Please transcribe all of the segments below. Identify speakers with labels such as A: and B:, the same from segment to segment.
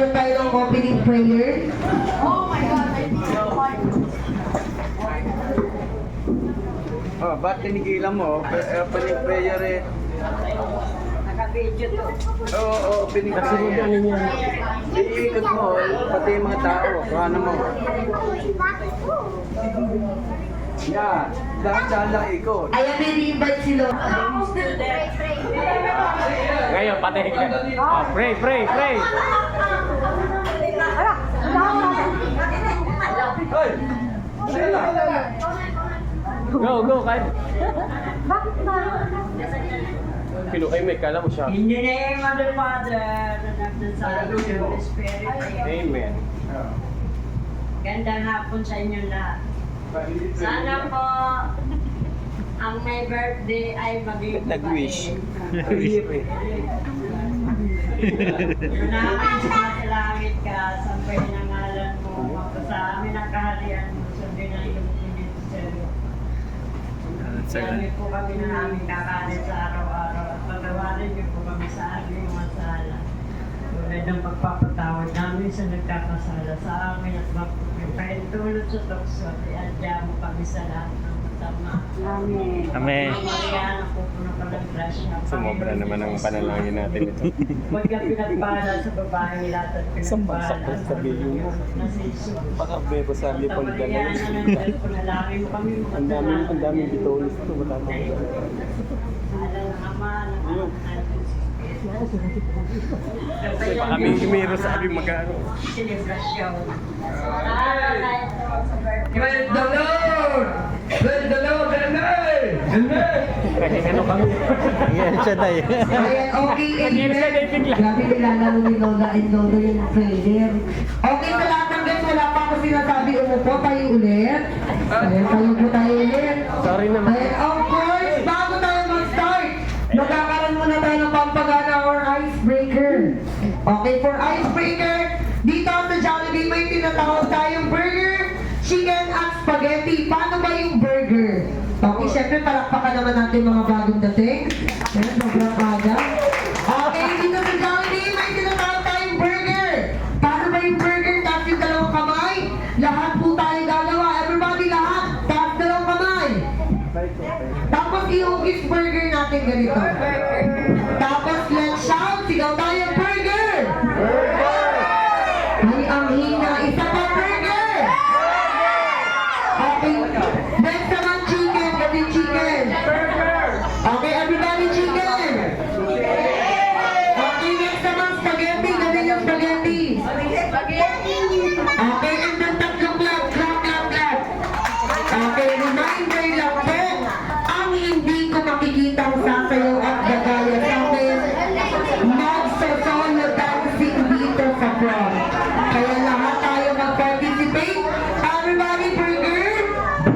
A: magkakaroon tayo ng opening prayer.
B: Oh my God!
C: Oh, ba't tinigilan mo? Opening prayer eh.
B: Naka-video to.
C: Oo, opening prayer. Iikot mo, pati yung mga tao. Paano mo? Yan. Dahan-dahan lang ikot.
A: Ayan, may re-invite sila.
D: Ngayon, pati ka. Oh, pray, pray, pray.
C: Hoy! Sila!
D: Go, go, kahit.
B: Bakit ba?
D: Ay, may kala mo siya.
B: In the name of the Father, and of the Son, and of the Spirit.
D: Amen.
B: Gandang hapon sa inyo lahat. Sana po ang may birthday ay maging
D: Nag-wish.
B: Namin sa langit ka, sampay ng ngalan mo, sa amin ang kaharian mo, sundin ang iyong pinit sa iyo. Gamit po kami ng aming kakanin sa araw-araw at patawarin niyo po kami sa aming mga sala. Tulad ng pagpapatawad namin sa nagkakasala sa amin at magpapahintulot sa tukso at iadya mo kami sa lahat ng masama. Amen.
D: Amen.
B: Maria, napupuno ka ng grasya.
D: Sumobra naman ang panalangin natin ito.
B: Huwag ka pinagpala sa babaeng lahat at pinagpala
D: Sakto sa video mo.
B: na si Jesus.
D: Baka may pasabi po na
B: Tawayan na ng Diyos, panalangin mo kami.
D: ang daming bitonis ito. Matapos.
B: Alam ng Ama, ng Anak, at ng Espiritu.
D: Kasi baka may himero sa aming magkano.
B: Selebrasyon.
A: Praise the Lord! Praise the Lord! Amen! Amen!
D: Kasi ano kami? Yan siya na yun.
A: Ayan, okay,
D: Nag-inis na din bigla.
A: Grabe nilalaro ni Lola and Lolo yung prayer. Okay, sa lahat ng guys, wala pa ako sinasabi, umupo tayo ulit. Ayan, tayo po tayo ulit.
D: Sorry naman.
A: Ayan, of course, bago tayo mag-start, magkakaroon muna tayo ng pampagana or icebreaker. Okay, for icebreaker, dito sa Jollibee may tinatawag tayong burger, chicken at spaghetti. Paano ba yung burger? Okay, syempre palakpakan naman natin mga bagong dating. Ayan, sobrang aga. Okay, dito sa Jollibee may tinatawag tayong burger. Paano ba yung burger? Taas yung dalawang kamay. Lahat po tayo gagawa. Everybody lahat. Taas dalawang kamay. Tapos i-hugis burger natin ganito. Tapos let's shout. Sigaw tayo burger. Ay, ang hina. Isa pa burger. Okay. Next naman chicken. Kasi chicken. Okay, everybody chicken. Okay, next naman spaghetti. Ganun yung spaghetti. Okay, and then tatlong clap, clap, clap, clap. Okay, reminder lang po, ang hindi ko makikitang sasayaw at gagaya sa akin, magsasolo dancing dito sa front. Kaya lahat tayo mag-participate. Everybody, burger?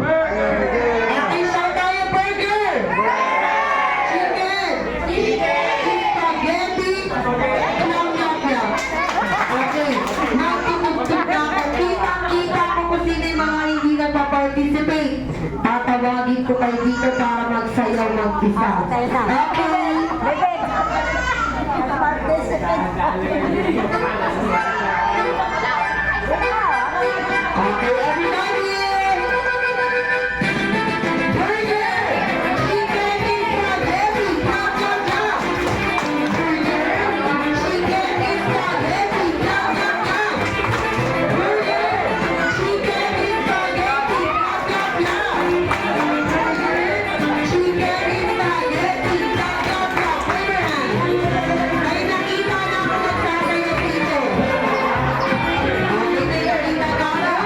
A: Okay, shout tayo, burger! Chicken! Spaghetti! Clap, clap, clap. Okay, magtutugtog na ako. Kitang-kita ko kung sino yung mga hindi nagpa-participate. Tatawagin ko kayo dito para magsayaw mag-isa. Okay? Okay, everybody! Burger! Chicken and spaghetti! Clap, clap, clap! Burger! Chicken and spaghetti! Clap, clap, clap! Burger! Chicken and spaghetti! Clap, clap, clap! Burger! Chicken and spaghetti! Clap, clap, clap! Put your hands! Ay, nakita na ako nagsasayaw dito. Okay, nakita na ako?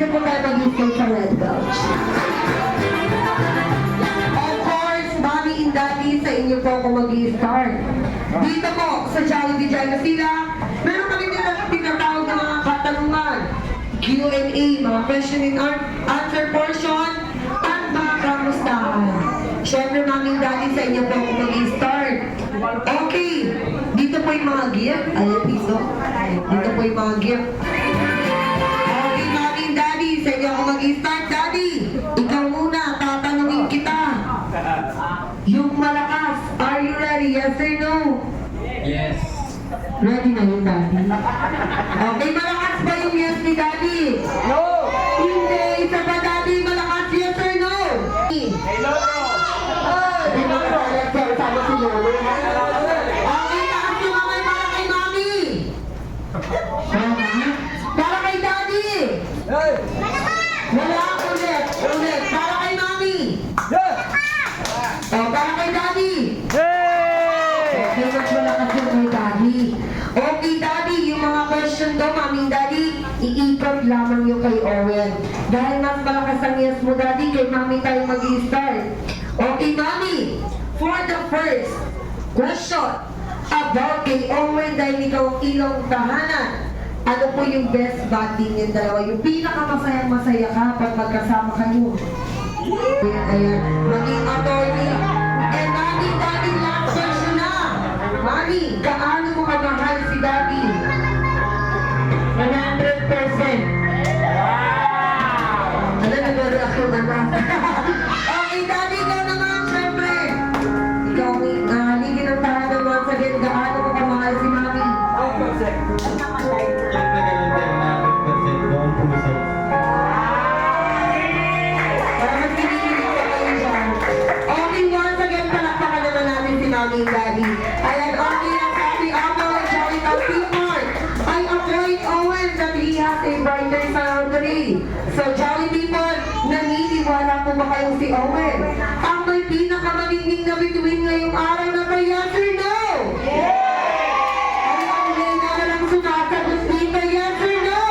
A: dito po tayo mag-stay sa Red Couch. Of course, Mommy and Daddy, sa inyo po ako mag-i-start. Dito po, sa Jollibee Jalapila, meron kami tinatawag ng mga katanungan, Q&A, mga question and answer portion, at mga kamustahan. Siyempre, Mommy and Daddy, sa inyo po ako mag-i-start. Okay, dito po yung mga gift. Ayan, piso. Dito po yung mga gift. Okay, Mommy and Daddy, sa inyo ako mag-i-start. Daddy, ikaw muna, tatanungin kita. Yung malakas, are you ready? Yes or no?
D: Yes.
A: Ready na yun, Daddy. Okay, malakas ba yung yes ni Daddy?
C: No!
A: Hindi, isa pa, Daddy, malakas, yes or no?
D: Hello.
A: Hindi mo kaya sabi si Lolo. Okay, taas yung kamay para kay Mommy. Para kay Daddy.
C: Hey!
A: Wala, ulit. Ulit. Para kay Mommy.
C: Yeah!
A: O, para kay Daddy.
D: Hey!
A: Okay, mas malakas yung kay Daddy. Okay, Daddy, yung mga question to, Mommy, Daddy, iikot lamang yung kay Owen. Dahil mas malakas ang yes mo, Daddy, kay Mommy tayo mag-i-start. Okay, Mommy, for the first question about kay Owen dahil ikaw ang ilong tahanan, ano po yung best bonding yung dalawa? Yung pinakamasayang-masaya ka pag magkasama kayo. Ayan, maging attorney. And Daddy, last question na. Mommy, kaano mo kamahal si Daddy? 100%. Ano, nag-react ko naman. Okay, Daddy, ikaw naman, syempre. Ikaw, haligin ang tahanan mo sa ganda. Gaano mo kamahal si Mommy? Para mas kinikilig ka kayo dyan. Okay, once again, palakpakan naman natin si Mommy and Daddy. Ayan, okay, ang sabi ako, Joey Talpimor, I avoid Owen that he has a brighter side today. So, Jolly people, naniniwala po ba kayong si Owen? Ang may pinakamaningning na bituin ngayong araw na ba, yes or no? Ay, ang lena na lang sumasagot dito, yes or no?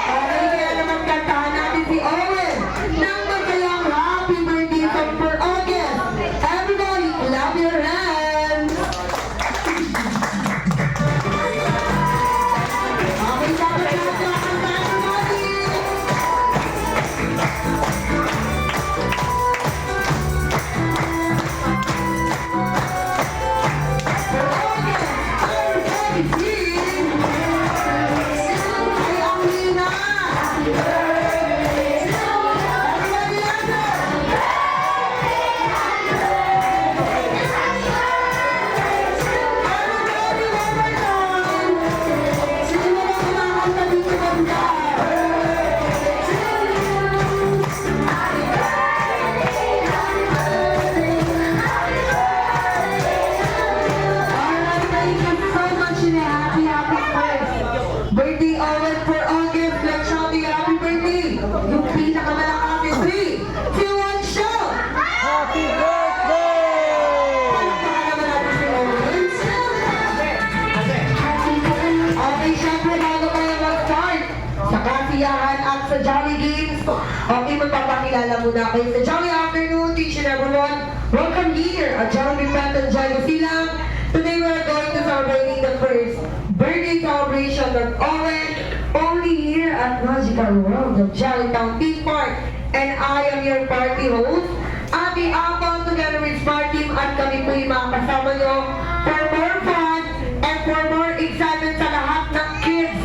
A: Okay, kaya naman kantahan natin si Owen ng masayang happy birthday song for August. Everybody, clap your hands! Okay, dapat natin ang kantahan natin! For August, everybody sing! Ay, ang hina! Everybody answer! Everybody, one more time! Sino ba kumakanta dito banda? Alright, thank you so much and happy first birthday Owen for August. Let's shout the happy birthday! Yung pinakamalakas is 3, 2, 1, shout!
C: Happy birthday!
A: Palakpakan naman natin si Owen. Okay, syempre bago tayo mag-start sa kasiyahan at sa Jolly Games, okay, magpapakilala muna kayo sa Jolly Afternoon, teach and everyone. Welcome here at Jolly Penton Jolly Silang. Today we are going to celebrating the first birthday celebration of Owen, only here at Magical World of Jollytown Theme Park. And I am your party host, Ate Apple, together with Smart Team, at kami po yung mga kasama nyo for more fun and for more excitement sa lahat ng kids,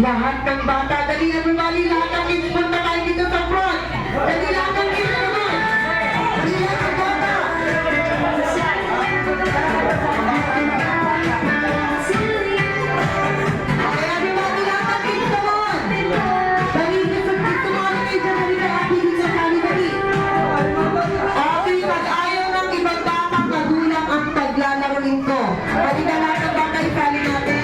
A: lahat ng bata. Dali everybody, lahat ng kids, punta tayo dito sa front. Dali lahat ng kids naman. Dali lahat ng bata. Okay, everybody, lahat ng kids naman. Dali dito sa kids naman. Dali dito sa kids naman. Dali. Okay, pag ayaw ng ibang batang magulang ang paglalaroin ko. Pwede na lahat ng bata isali natin.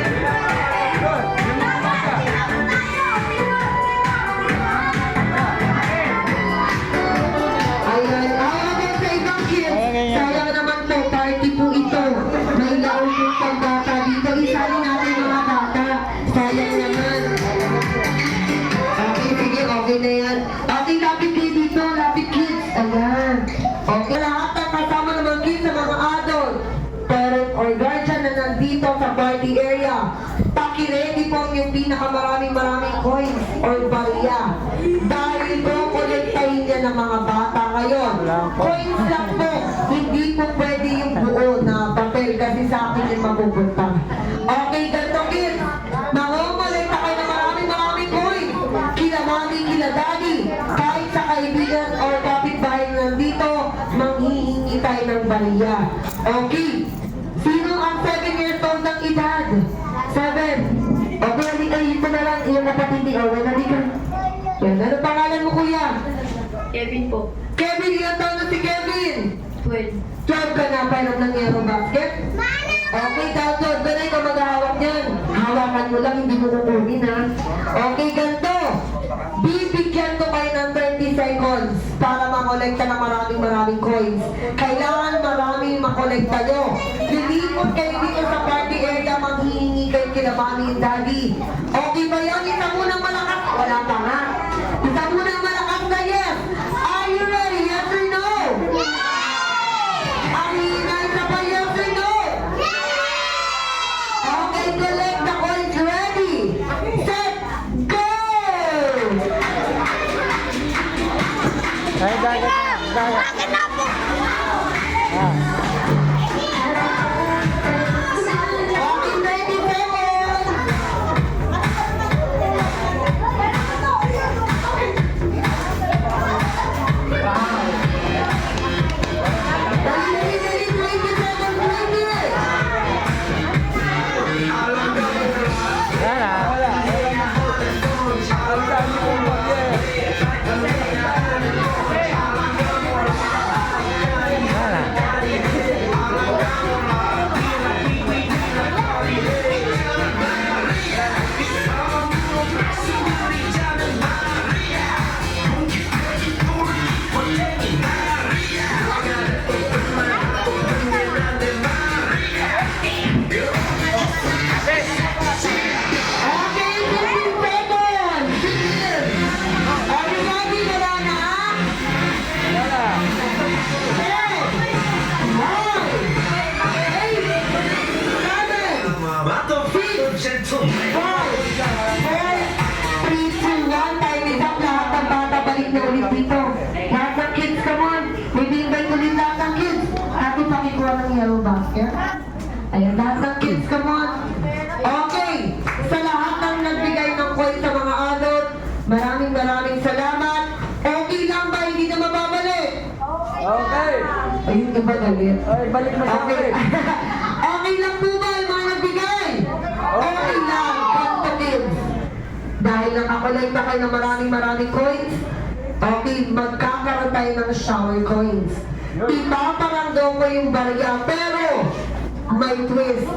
A: Paki-ready po yung pinakamaraming coins or barya. Dahil po, kolektahin niya ng mga bata ngayon. Coins lang po, hindi po pwede yung buo na papel kasi sa akin yung mapupunta. Okay, ganito kids. Mangongolekta kayo ng maraming coins. Kila mami, kila daddy. Kahit sa kaibigan or kapitbahay na nandito, manghihingi tayo ng barya. Okay. Sino ang 7 years old ng edad? 7. Okay, halika dito na lang. Iyong kapatid ni Owen. Halika. Yan. Ano pangalan mo, kuya?
E: Kevin po.
A: Kevin, ilang taon na si Kevin?
E: 12.
A: 12 ka na, painom ng Aero Basket? Okay, download ka na, ikaw maghahawak niyan. Hawakan mo lang, hindi mo kukunin ha. Okay, ganito. Bibigyan ko kayo ng 30 seconds para makolekta ng maraming coins. Kailangan maraming makolekta nyo. Lilipot kayo dito sa party area, maghihingi kayo kina mami and daddy. Okay ba yan? Isa munang malakas. Wala pa nga. Isa munang malakas na yes. Are you ready? Yes or no? Ang hinay sa pa yes or no? Okay, collect the coins. Ready? Set! Go!
D: Ay, dagat na.
A: Okay, 30 seconds! Dali, 20 seconds, 20!
D: Yan na.
C: Ang dami kong bagay.
D: Yan na.
A: Okay, 15 seconds! Begin! Are you ready? Wala na?
D: Yan na.
A: 10, 9, 8, 7, 6, 5, 4, 3, 2, 1, time is up. Lahat ng bata balik na ulit dito. Lahat ng kids, come on. Bibigay ulit lahat ng kids. Ate, pakikuha ng yellow basket. Ayan, lahat ng kids, come on. Okay, sa lahat ng nagbigay ng coin sa mga adult, maraming salamat. Okay lang ba? Hindi na mababalik.
C: Okay.
A: Ayun, iba galit.
C: Ay, balik mo sa
A: Okay.
C: akin.
A: Okay lang po ba yung mga nagbigay? Okay lang, ganito kids. Dahil nakakolekta kayo ng maraming coins, okay, magkakaroon tayo ng shower coins. Ipaparanggaw ko yung barya, pero may twist.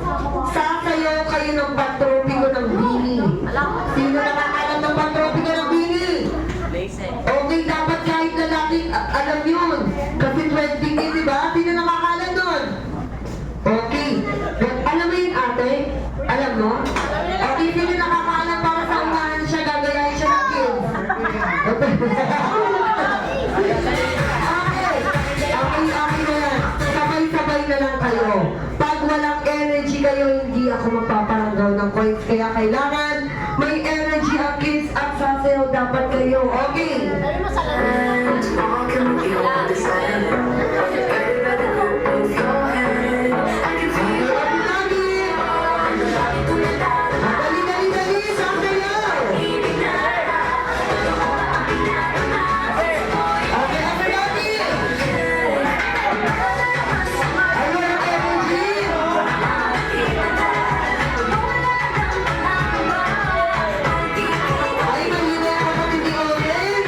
A: Sasayaw kayo ng patropiko ng bini. Sino nakakalam ng patropiko ng bini? Okay, dapat kahit lalaki, alam yun. Kasi 20K, di ba? Sino nakakalam doon? Okay. But, alam mo yun, ate? Alam mo? Okay, sino nakakaalam para sa unahan siya, gagayahin siya ng kids? Okay na yan. Sabay-sabay na lang kayo. Pag walang energy kayo, hindi ako magpaparanggaw ng coins. Kaya kailangan may energy ang kids at sasayaw dapat kayo. Okay? Dali, sasayaw! Okay, everybody! Ay, walang energy! Ay, mahina ako kapatid ni Owen!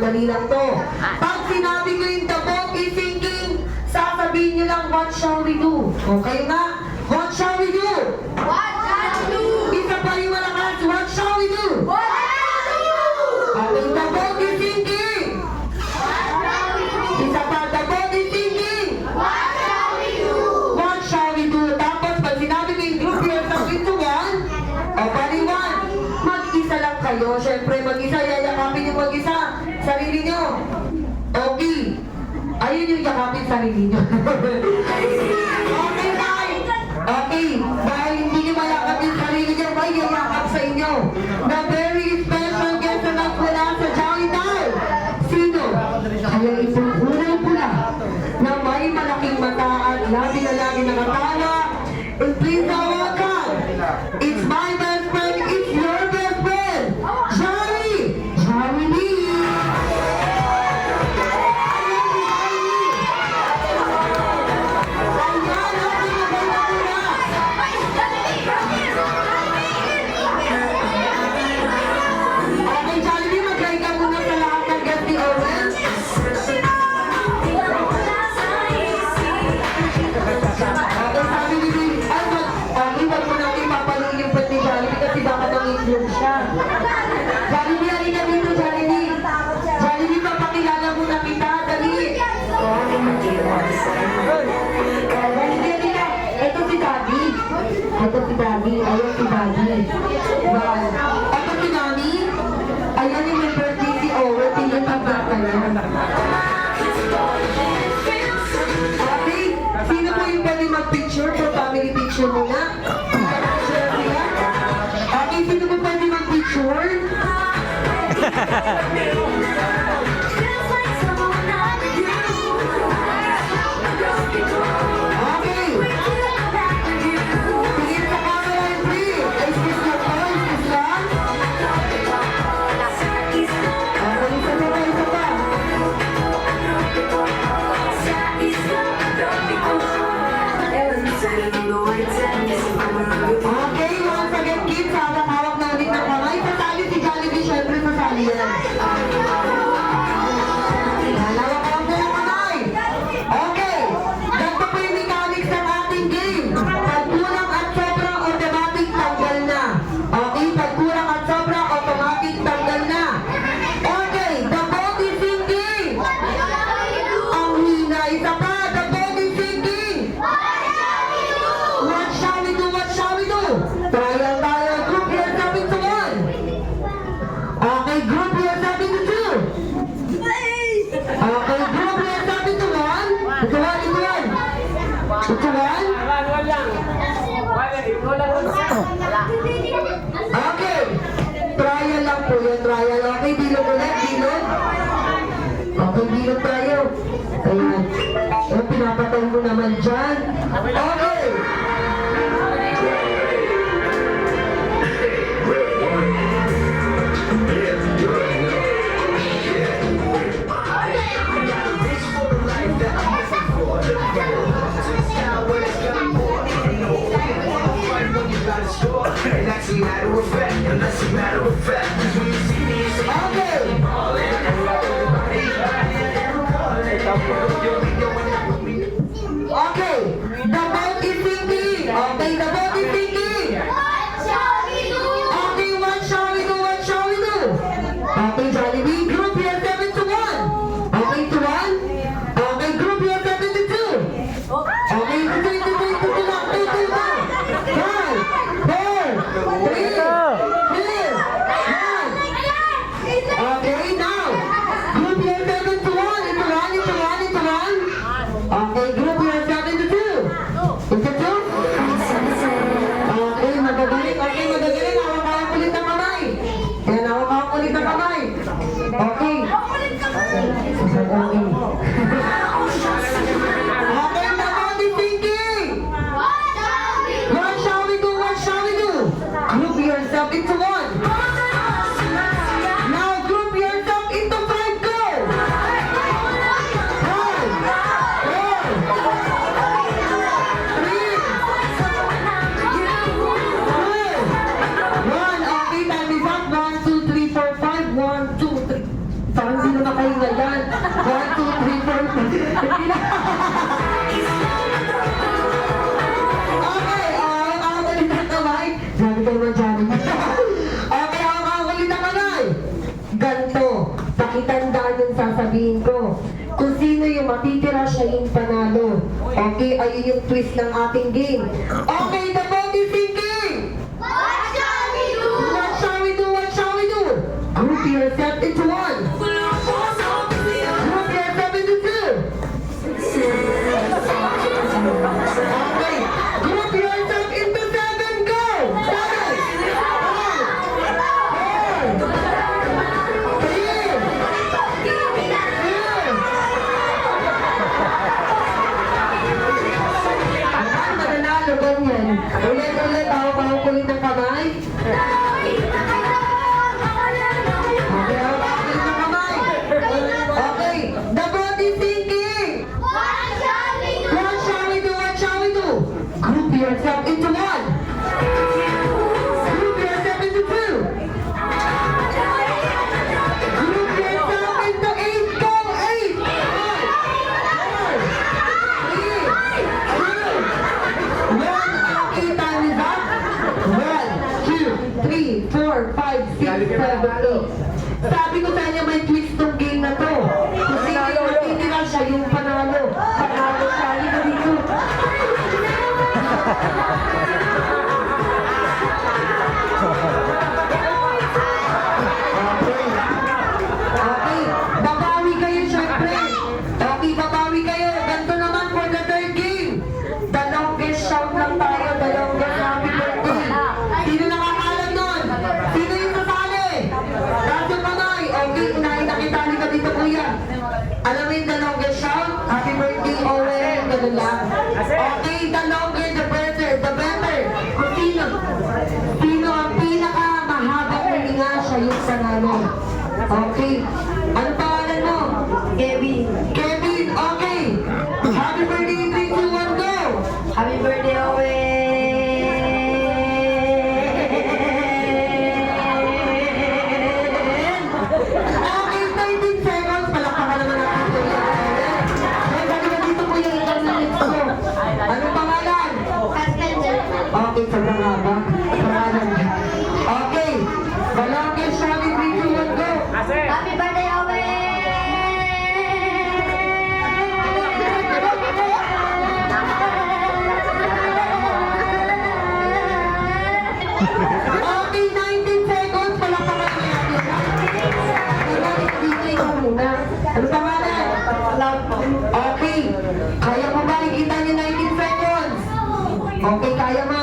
A: madali lang to. Pag sinabi ko yung the boat is sinking, sasabihin nyo lang, what shall we do? Okay nga? What shall we do? Isa pa rin malakas, what shall we do? Okay, the boat is sinking. Isa pa, the boat is sinking. What shall we do? Tapos, pag sinabi ko yung group yourself into one, o pari one, mag-isa lang kayo. Siyempre, mag-isa, yayakapin yung mag-isa. Sarili nyo. Okay. Ayun yung yakapin sarili nyo. Okay, guys. Okay. Dahil hindi nyo mayakap yung sarili nyo, may yayakap sa inyo. The very special guest na nagpula sa Jolly Time. Sino? Kaya itong unang pula na may malaking mata at lagi na lagi nakatawa. And please now welcome. It's my best friend. It's your best friend. Jolly. Jolly Lee. Okay, Jollibee, mag-try ka muna sa lahat ng guest ni Owen. Okay, sabi ni Bill, wag mo natin papaluin yung pet ni Jollibee kasi baka nang-itlog siya. Jollibee, halika dito, Jollibee. Jollibee, papakilala muna kita, dali. Jollibee, halika. Ito si Daddy. Ito si Daddy. Ayun si Daddy. Wow. Ito si Nani. Ayan yung may birthday si Owen. Tingin pa ba kayo? Okay. Sino po yung pwede mag-picture? For family picture muna. Okay. Sino po pwede mag-picture? Okay. Tingin sa camera and breathe. Is this your boy? Is this lang? Okay, isa pa. Okay, once again, kids, hawak-hawak na ulit ng kamay. Sasali si Jollibee, syempre sasali yan. Hawak-hawak na ng kamay. Okay, ganito po yung mechanics ng ating game. Pag kulang at sobra, automatic tanggal na. Okay, pag kulang at sobra, automatic tanggal na. Okay, the boat is sinking. Ang hina, isa pa, the boat is sinking. What shall we do? What shall we do? Trial tayo. Group yourself into one. Okay, group yourself into two. Okay, group yourself into one. Into one, into one. Into one. Okay. Trial lang po yan, trial. Okay, bilog ulit, bilog. Okay, bilog tayo. Ayan. Ayan, pinapatay mo naman dyan. Okay. Okay, the boat is sinking. Okay, the boat is sinking. Okay, what shall we do? What shall we do? Okay, Jollibee, group yourself into one. Okay, into one. Okay, group yourself into two. Okay, into two, into two, into two, two, two, two. 5, 4, 3, 2, 1. Okay, now, group yourself into one, into one, into one, into one. Okay, group yourself into two. Into two. Okay, magagaling. Okay, magagaling. Hawak-hawak ulit ang kamay. Yan, hawak-hawak ulit ang kamay. Okay. Okay. Okay, the boat is sinking. What shall we do? What shall we do? Group yourself into one. Now group yourself into 5. Go. 5, 4, 3, 2, 1. Okay, time is up. 1, 2, 3, 4, 5. 1, 2, 3. Parang hindi na kayo namin. Okay, ako kakulit na kamay. Ganto, pakitandaan yung sasabihin ko. Kung sino yung matitira, siya yung panalo. Okay, ayun yung twist ng ating game. Okay, the vote is thinking! What shall we do? What shall we do? What shall we do? Group yourself into one. Group yourself into two. Okay, group yourself into seven. Go! 7, 6, 5, 4, 3, ganyan. Ulit, ako kulit ng kamay. Okay, ako kulit ng kamay. Okay, the vote is thinking. What shall we do? What shall we do? Group yourself into one. Group yourself into two. Group yourself into 8. Go, 8. 8 time is up. 1, 2, 3, 4, 5, 6, 7, 8. Sabi ko sa inyo may twist tong game na to. Kung sino yung matitira, siya yung panalo. Panalo siya. Halika dito. Okay, babawi kayo syempre. Okay, babawi kayo. Ganito naman for the third game. The longest shout lang tayo. The longest happy birthday. Sino nakakalam nun? Sino yung sasali? Taas yung kamay. Okay, unahin na kita. Halika dito, kuya. Alam mo yung the longest shout? Happy birthday, Owen. Ganun lang. Okay, the longer, the better. The better. Kung sino ang pinaka-mahabang huminga, siya yung panalo. Okay. Ano pangalan mo?
E: Kevin.
A: Kevin, okay. Happy birthday, 3, 2, 1, go!
E: Happy birthday, Owen!
A: Okay, 13 seconds. Palakpakan naman natin ito. May halika dito po yung ikaw na next ko. Anong pangalan? Okay, sobrang haba. Pangalan. Okay. Balangin siya, 3, 2, 1, go!
E: Happy birthday,
A: Okay, 19 seconds. Palakpakan naman natin. DJ ko muna. Ano pangalan? Okay. Kaya mo ba? Ikita niyo 19 seconds. Okay, kaya mo.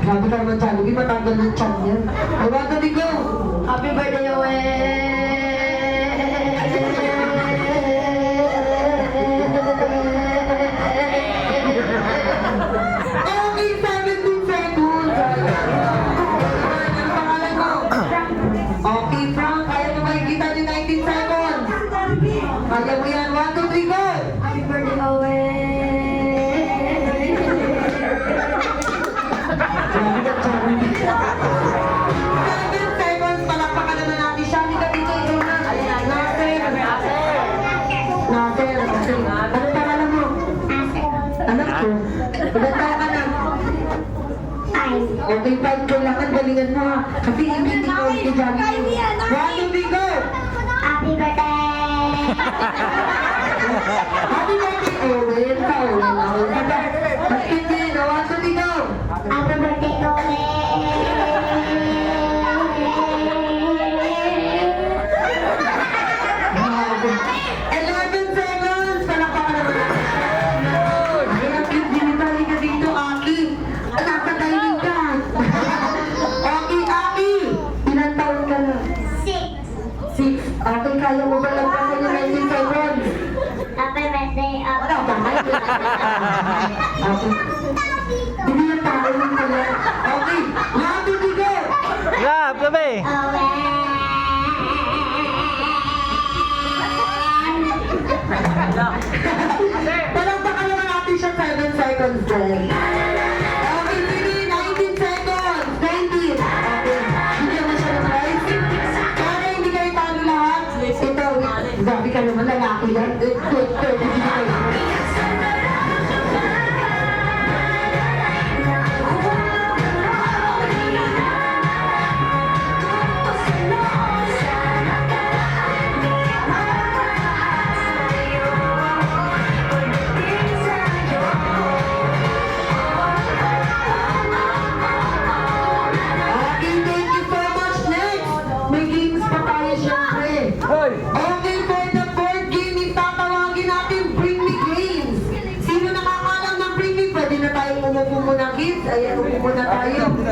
A: Grabe ka naman, Jollibee. Matanggal ng chan yan. I want to go.
E: Happy birthday,
A: Okay, 17 seconds. Ano pangalan mo? Okay, Frank. Kaya mo makikita niyo 19 seconds. Kaya mo yan. 1, 2, 3, go!
E: Happy birthday, Owen!
A: Grabe ka, Jollibee. 7 seconds. Palakpakan naman natin siya. Halika dito, ikaw na. Nasir. Okay. Ano pangalan mo? Anak ko. Ilan taon ka na? Okay, 5 kailangan galingan mo ha. Kasi hindi ko si Jollibee. 1, 2, 3, go!
E: Happy birthday!
A: Happy birthday, Owen. Ka-Owen. Mas hindi, 1, 2, 3, go!
E: Happy birthday, Owen!
A: Grabe. 11 seconds. Palakpakan naman natin. Ay, ang cute din ito. Halika dito, Aki. Nasa dining ka. Okay, Aki. Ilan taon ka na? 6. Okay, kaya mo ba lang kasi yung 19 seconds?
E: Happy birthday,
A: Wala ba? Okay. Hindi na tao yun pala. Okay, 1, 2, 3, go!
D: Rap, gabi!
A: Palakpakan naman natin siya 7 seconds din. Okay, sige, 19 seconds. 19. Okay, bigyan mo siya ng prize. Para hindi kayo talo lahat. Ito, grabe ka naman, lalaki yan. Hindi kayo.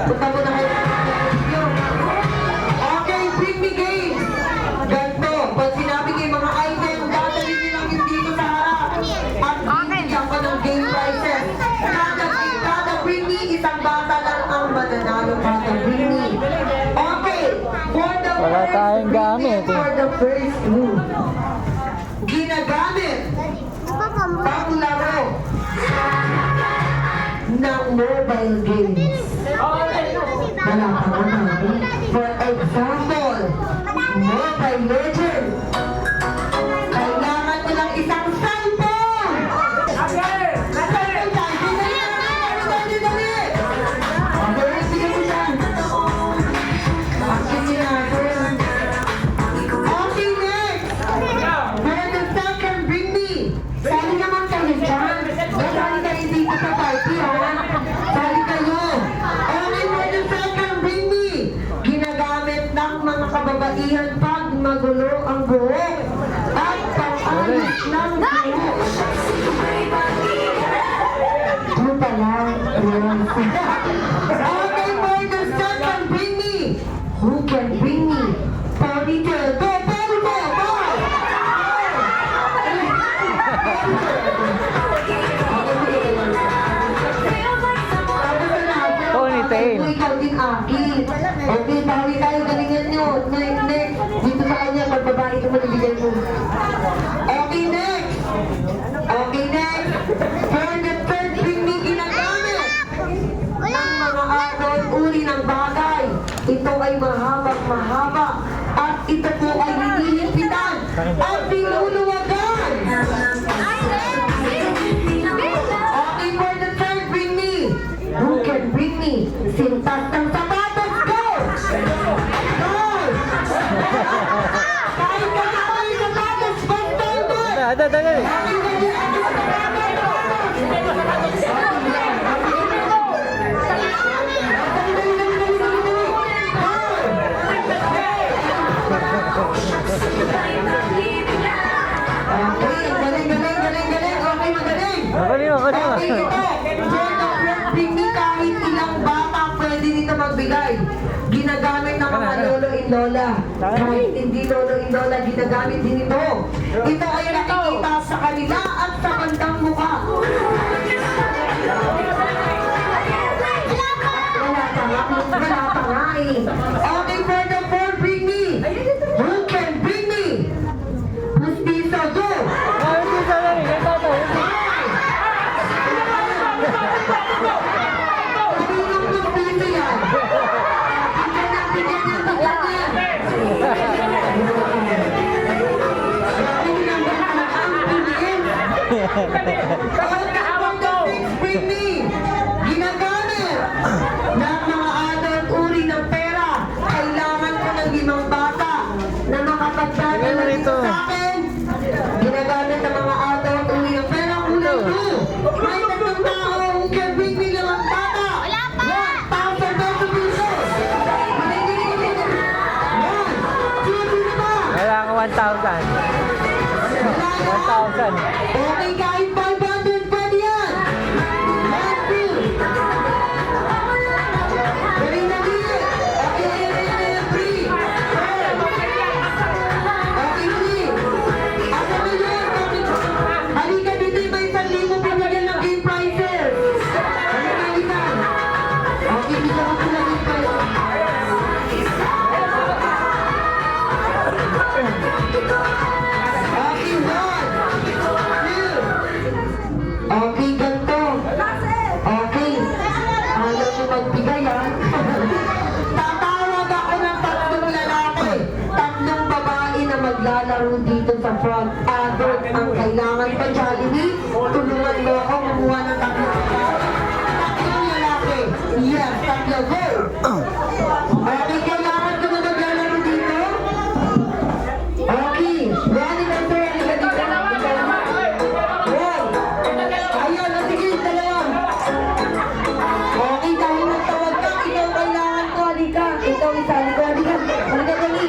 A: Punta mo na kayo. Okay, bring me game. Ganto, pag sinabi kayo mga item, dadalhin nyo lang yung dito sa harap. At bibigyan ko ng game prizes. Kada bring me, isang bata lang ang mananalo kada bring me. Okay, for the
D: Wala
A: first
D: tayong
A: bring me,
D: gamit.
A: for the first move. Ginagamit paglaro ng mobile games. Wala pa naman. For example, Mobile Legends. Kailangan mo lang isang cellphone! Cellphone tayo! Dali! Okay, sige mo dyan. Action niya natin. Okay, next! For the second, bring me. Sali naman kayo dyan. Sali kayo dito sa party, ha? Sali kayo. Okay, for the second, bring me. Ginagamit ng mga kababaihan pag magulo ang buhok at pang-alis ng buhok. Ano pala? Okay, for the second, bring me. Who can bring me? Ponytail. Go, ponytail! Go!
D: Ponytail.
A: Ikaw din, Aki. Okay, bawi tayo, galingan nyo. Next. Dito sa kanya, pagbabae ito manibigay mo. Okay, next. Okay, next. For the third thing ni ginagamit ng mga adult uri ng bagay. Ito ay mahaba at ito po ay nililipitan at pinululuwagan. Okay, for the third bring me. Who can bring me? Sintas ng sapatos ko! Go! Kahit ka na tayo sapatos, basta mo!
D: Dali.
A: Okay, galing. Okay, magaling.
D: Magaling.
A: Okay, ito. Bring me kahit ilang bata pwede dito magbigay. Ginagamit ng mga lolo in lola. Kahit hindi lolo in lola, ginagamit din ito. Ito ay nakikita sa kanila at sa bandang mukha. Wala pa nga eh. Okay, for the fourth, bring me. Who can bring me? Pustiso, go! Kaninong pustiso yan? Bigyan bring me. Ginagamit ng mga adult uri ng pera. Kailangan ko ng 5 bata na makapagdadala dito sa akin. Ginagamit ng mga adult uri ng pera. Kulay blue. May 3 tao who can bring me 5 bata. 1,000 pesos. Sino ba?
D: Kailangan 1,000. 1,000.
A: Okay, kahit 500 pwede yan. Let's do. Dali. Okay, free. Okay, free. Asa mo yun? Halika dito, may 1,000 pabigyan ng game prizes. Halika. Okay, dito ako sila game prizes. Okay, 1, 2. Okay, ganito. Okay. Ayaw mo magbigay, ha? Tatawag ako ng 3 lalaki. 3 babae na maglalaro dito sa front. Adult ang kailangan pa, Jollibee. Tulungan mo ako kumuha ng 3 lalaki. Yes, 3. Go! Okay, kailangan ko na maglalaro dito? Okay. Ready na sir, halika dito. Wow! Ayun, sige, 2. Okay, dahil nagtawag ka, ikaw kailangan ko, halika. Ikaw isa, halika, halika. Halika, dali.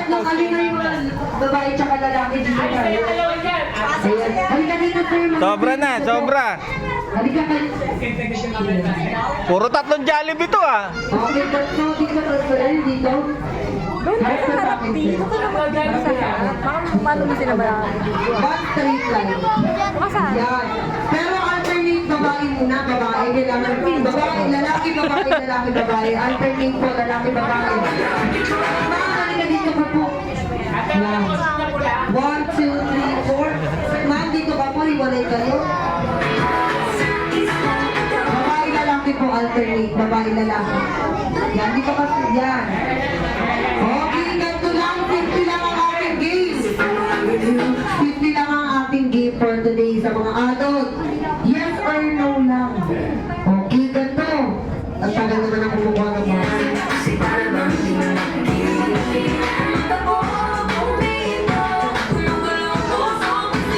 A: tatlong halika yung mga babae tsaka lalaki dito tayo. Ayan. Halika dito sir. mga
C: Sobra na,
A: dito.
C: sobra.
A: Halika kayo.
C: Puro tatlong Jollibee to ah.
A: Okay, tatlo dito sir. Dito.
F: Doon tayo sa harap dito. Ito naman dito sa harap. Paano mo sila ba?
A: One straight line.
F: Saan?
A: Yan. Pero alternate babae muna, babae. Kailangan babae, lalaki, babae, lalaki, babae. Alternate po, lalaki, babae. Mga ka dito ka po. Yan. 1, 2, 3, 4. Ma'am, dito ka po, hiwalay kayo. Babae, lalaki po, alternate. Babae, lalaki. Yan, dito ka po. Yan. Okay, ganito lang. 50 lang ang ating game. 50 lang ang ating game for today sa mga adult. Yes or no lang. Okay, ganito. Ang tagal naman ang kumukuha ng mga.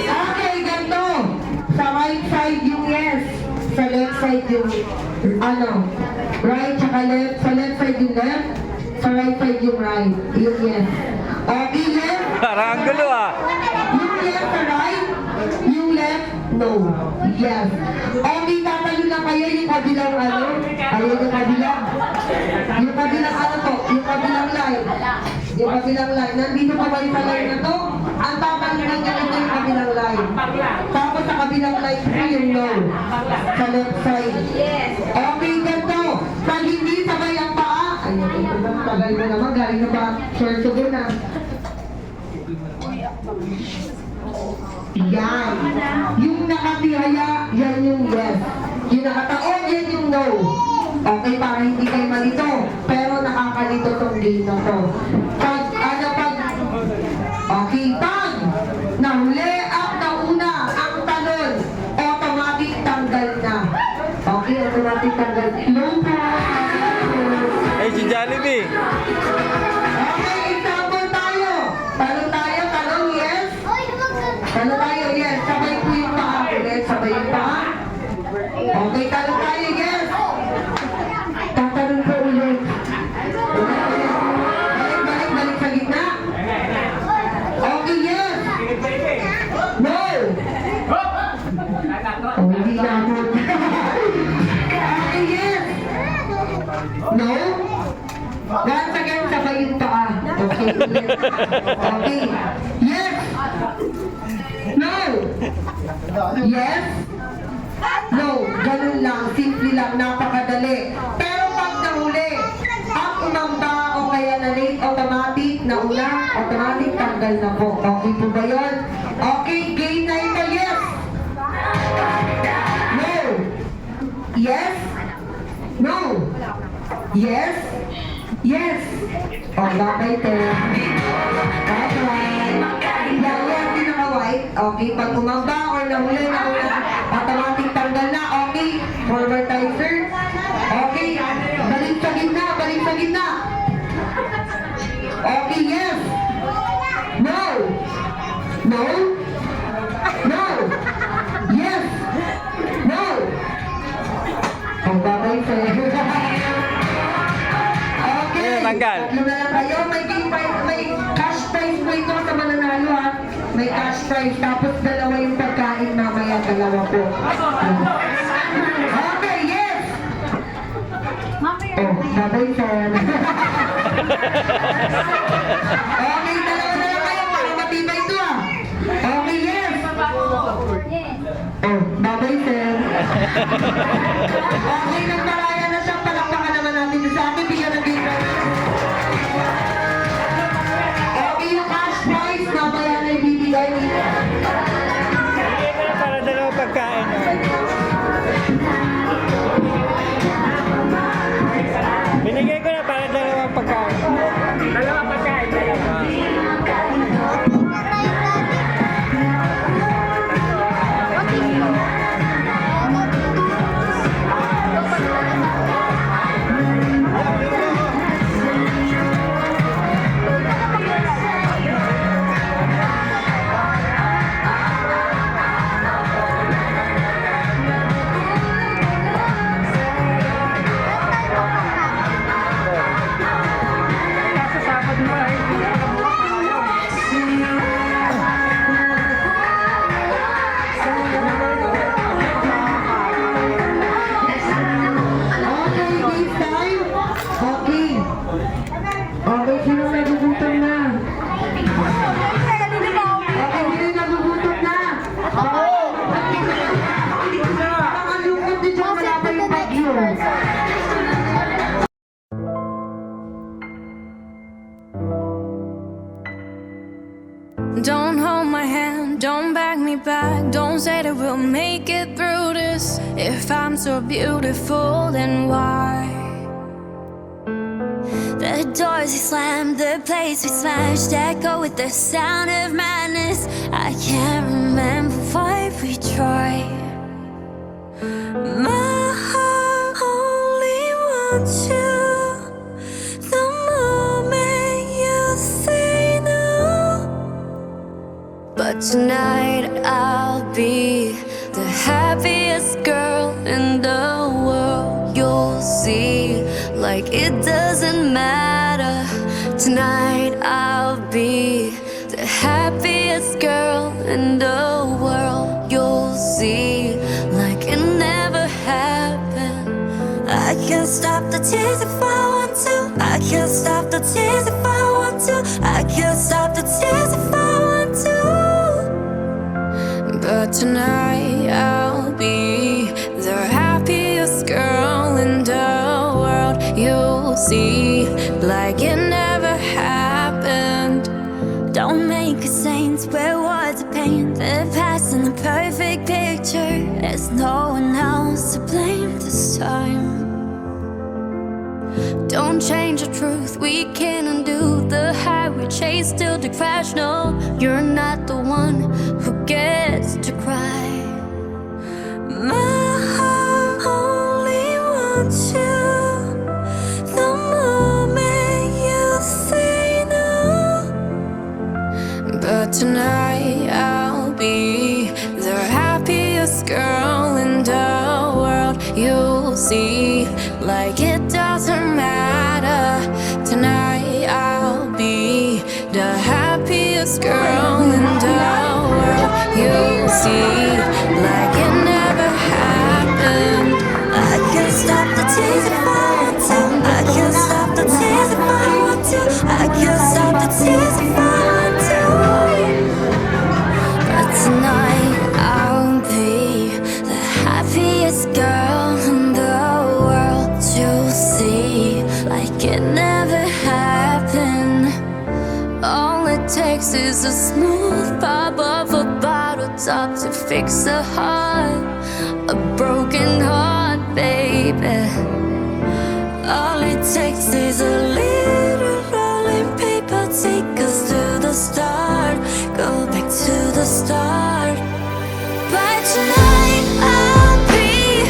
A: Okay, ganito. Sa right side yung yes. Sa left side yung ano. Right tsaka left. Sa left side yung left. Sa right side yung right. Yung yes. Okay, left.
C: Parang ang gulo ah.
A: Yung left sa right, yung left, no. Yes. Okay, tatayo na kayo yung kabilang ano. Kayo yung kabilang. Yung kabilang ano to, yung kabilang line. Yung kabilang line. Nandito pa ba yung line na to? Ang tatayo na ganito yung kabilang line. Tapos sa kabilang line po yung no. Sa left side. Okay, ganito. Pag hindi sabay ang paa, ayun, ito ba? Tagal mo naman, galing na ba? Short to go na. Yan. Yung nakatihaya, yan yung yes. Yung nakataon, yan yung no. Okay, para hindi kayo malito. Pero nakakalito tong game na to. Pag, okay, pag nahuli ang nauna ang talon, automatic tanggal na. Okay, automatic tanggal. No pa.
C: Eh si Jollibee.
A: Okay, example tayo. Talon, yes. Talon tayo, yes. Sabay po yung paa ulit. Sabay yung paa. Okay, talon tayo, yes. Tatalon po ulit. Balik sa gitna. Okay, yes. No. Oh, hindi na ako. Okay, yes. No. Once again, sabay yung paa. Okay, ulit. Okay. Yes. No. Yes. No. Ganun lang. Simple lang. Napakadali. Pero pag nahuli, ang umamba o kaya na late, automatic, nauna, automatic, tanggal na po. Okay po ba yun? Okay, game na ito. Yes. No. Yes. No. Yes. Yes. Oh, babay te. Bye-bye. Yan, pinaka-white. Okay, pag umamba or nahuli, automatic tanggal na. Okay, forward tayo, sir. Okay, balik sa gitna, balik sa gitna. Okay, yes. No. No. No. Yes. No. Oh, babay, sir. Okay.
C: Tanggal.
A: Tatlo na lang kayo. May game prize, may cash prize po ito sa mananalo ha. May cash prize. Tapos dalawa yung pagkain mamaya. Dalawa po. Okay, yes! Oh, babay sir. Okay, dalawa na lang kayo para matibay ito ah. Okay, yes! Oh, babay sir. Okay, nagparaya na siya. Palakpakan naman natin sa akin. Bigyan ng game prize. Okay, yung cash prize, mamaya na ibibigay.
C: Para dalawa pagkain.
D: Binigay ko na para dalawang pagkain.
C: Dalawa
G: Don't hold my hand, don't back me back. Don't say that we'll make it through this. If I'm so beautiful, then why? The doors we slammed, the place we smashed, echo with the sound of madness. I can't remember why we tried. My heart only wants you. The moment you say no. But tonight I'll be the happiest girl in the world. You'll see, like it doesn't matter. Tonight I'll be the happiest girl in the world. You'll see, like it never happened. I can't stop the tears if I want to. I can't stop the tears if I want to. I can't stop the tears if I want to. But tonight I'll be the happiest girl in the world. You'll see, like it never happened. Don't make a saint wear words of pain. The past and the perfect picture. There's no one else to blame this time. Don't change the truth, we can't undo the high we chase till the crash. No, you're not the one who gets to cry. My heart only wants you. The moment you say no. But tonight I'll be the happiest girl in the world. You'll see, like it doesn't matter. Tonight I'll be the happiest girl in the world. You'll see, like it never happened. I can't stop the tears if I want to. I can't stop the tears if I want to. I can't stop the tears if I want to. But tonight I'll be the happiest girl in the world. You'll see, like it never happened. All it takes is a smooth pop of a bottle top to fix a heart, a broken heart, baby. All it takes is a little rolling paper. Take us to the start, go back to the start. But tonight I'll be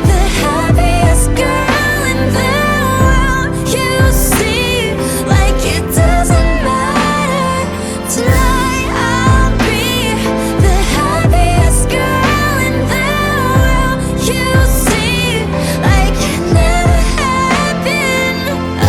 G: the happiest girl in the world. You see, like it doesn't matter. Tonight I'll be the happiest girl in the world. You see, like it never happened. I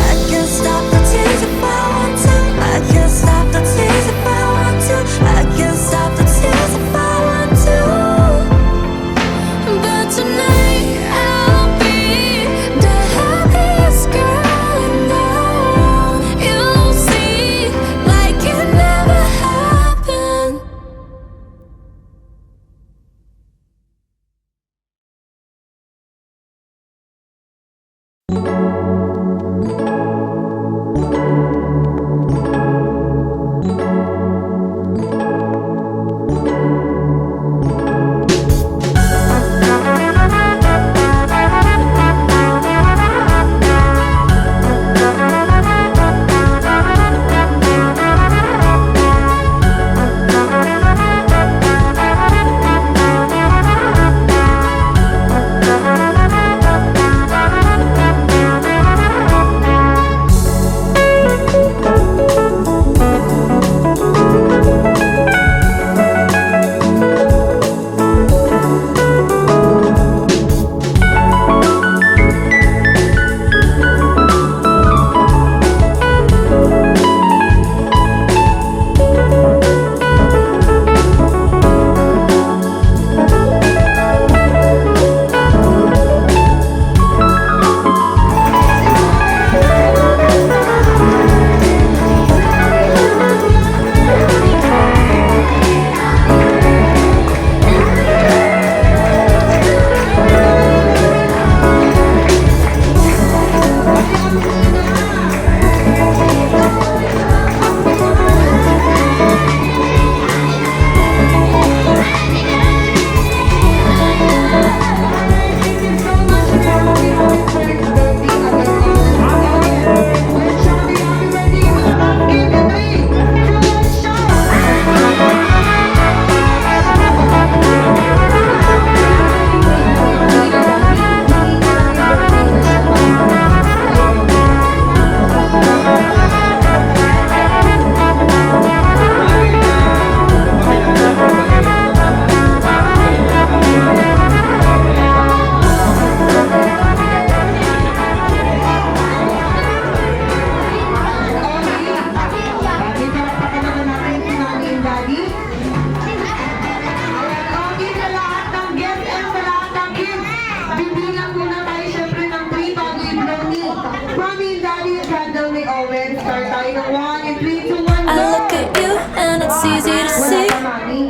A: One, in 3, 2, 1,
G: I
A: go!
G: look at you and it's easy to
A: Wala
G: see.
A: pa, mami.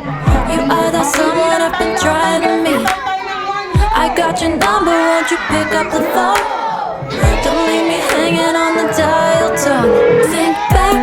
G: You are that someone I've been trying to meet. I got your number, won't you pick up the phone? Don't leave me hanging on the dial tone. Think back